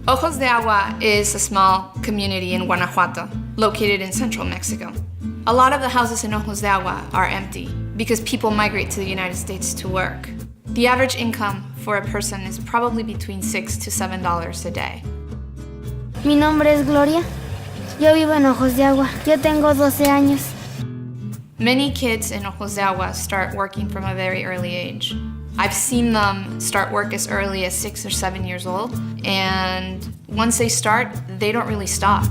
Ojos de Agua is a small community in Guanajuato, located in central Mexico. A lot of the houses in Ojos de Agua are empty because people migrate to the United States to work. The average income for a person is probably between $6 to $7 a day. Mi nombre es Gloria. Yo vivo en Ojos de Agua. Yo tengo 12 años. Many kids in Ojos de Agua start working from a very early age. I've seen them start work as early as 6 or 7 years old, and once they start, they don't really stop.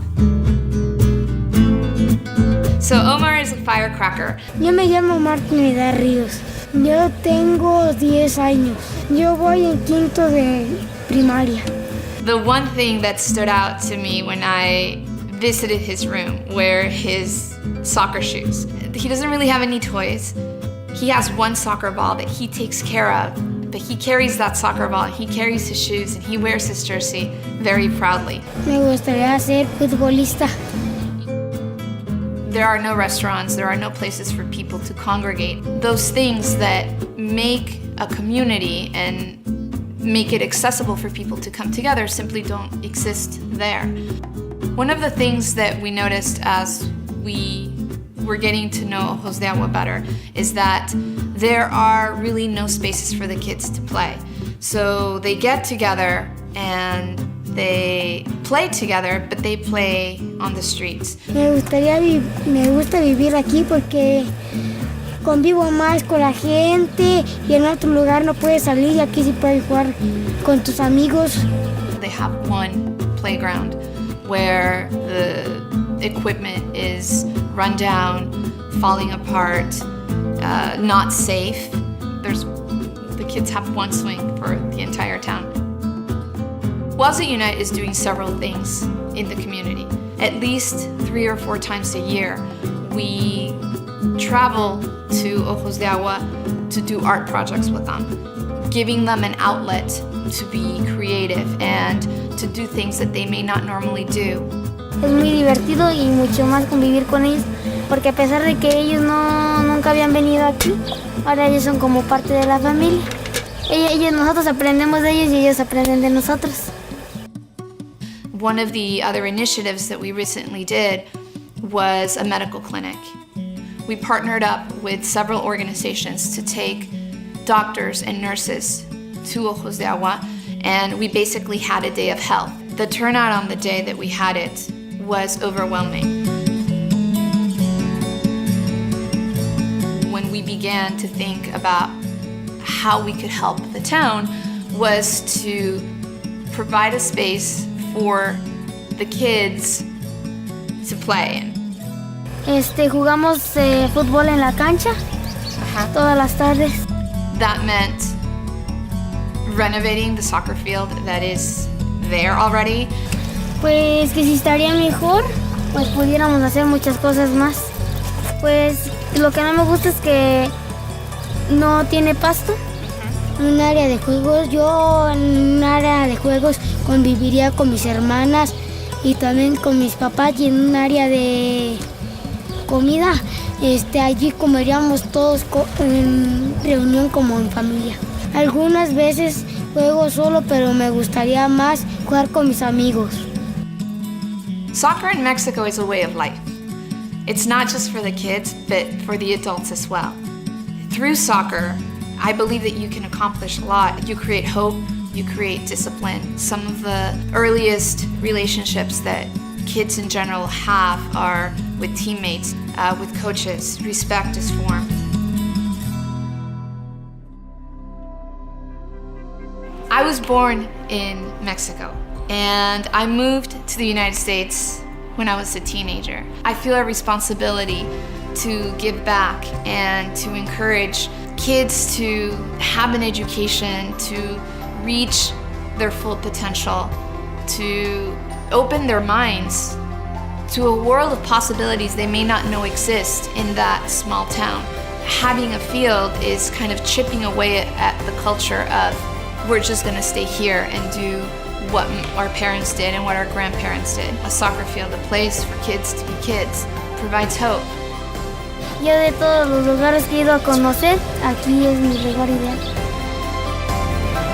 So Omar is a firecracker. Yo me llamo Omar Trinidad Ríos. Yo tengo 10 años. Yo voy en quinto de primaria. The one thing that stood out to me when I visited his room were his soccer shoes. He doesn't really have any toys. He has one soccer ball that he takes care of, but he carries that soccer ball, he carries his shoes, and he wears his jersey very proudly. Me gustaría ser futbolista. There are no restaurants, there are no places for people to congregate. Those things that make a community and make it accessible for people to come together simply don't exist there. One of the things that we noticed as we were getting to know Ojos de Agua better is that there are really no spaces for the kids to play. So they get together and they play together, but they play on the streets. Me gusta vivir aquí porque convivo más con la gente y en otro lugar no puedes salir y aquí sí puedes jugar con tus amigos. They have one playground where the equipment is run down, falling apart, not safe. The kids have one swing for the entire town. Waza Unite is doing several things in the community. At least 3 or 4 times a year, we travel to Ojos de Agua to do art projects with them, giving them an outlet to be creative and to do things that they may not normally do. Es muy divertido y mucho más convivir con ellos, porque a pesar de que ellos nunca habían venido aquí, ahora ellos son como parte de la familia. Nosotros aprendemos de ellos y ellos aprenden de nosotros. One of the other initiatives that we recently did was a medical clinic. We partnered up with several organizations to take doctors and nurses to Ojos de Agua, and we basically had a day of health. The turnout on the day that we had it was overwhelming. When we began to think about how we could help the town was to provide a space for the kids to play in. Jugamos fútbol en la cancha todas las tardes. That meant renovating the soccer field that is there already. Pues que si estaría mejor, pues pudiéramos hacer muchas cosas más. Pues lo que no me gusta es que no tiene pasto. Un área de juegos, yo en un área de juegos conviviría con mis hermanas y también con mis papás, y en un área de comida, allí comeríamos todos en reunión como en familia. Algunas veces juego solo, pero me gustaría más jugar con mis amigos. Soccer in Mexico is a way of life. It's not just for the kids, but for the adults as well. Through soccer, I believe that you can accomplish a lot. You create hope, you create discipline. Some of the earliest relationships that kids in general have are with teammates, with coaches. Respect is formed. I was born in Mexico, and I moved to the United States when I was a teenager. I feel a responsibility to give back and to encourage kids to have an education, to reach their full potential, to open their minds to a world of possibilities they may not know exist in that small town. Having a field is kind of chipping away at the culture of we're just gonna stay here and do what our parents did and what our grandparents did. A soccer field, a place for kids to be kids, provides hope. Yo de todos los lugares que he ido a conocer, aquí es mi lugar ideal.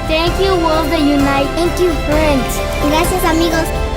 Thank you, world that unite. Thank you, friends. Gracias, amigos.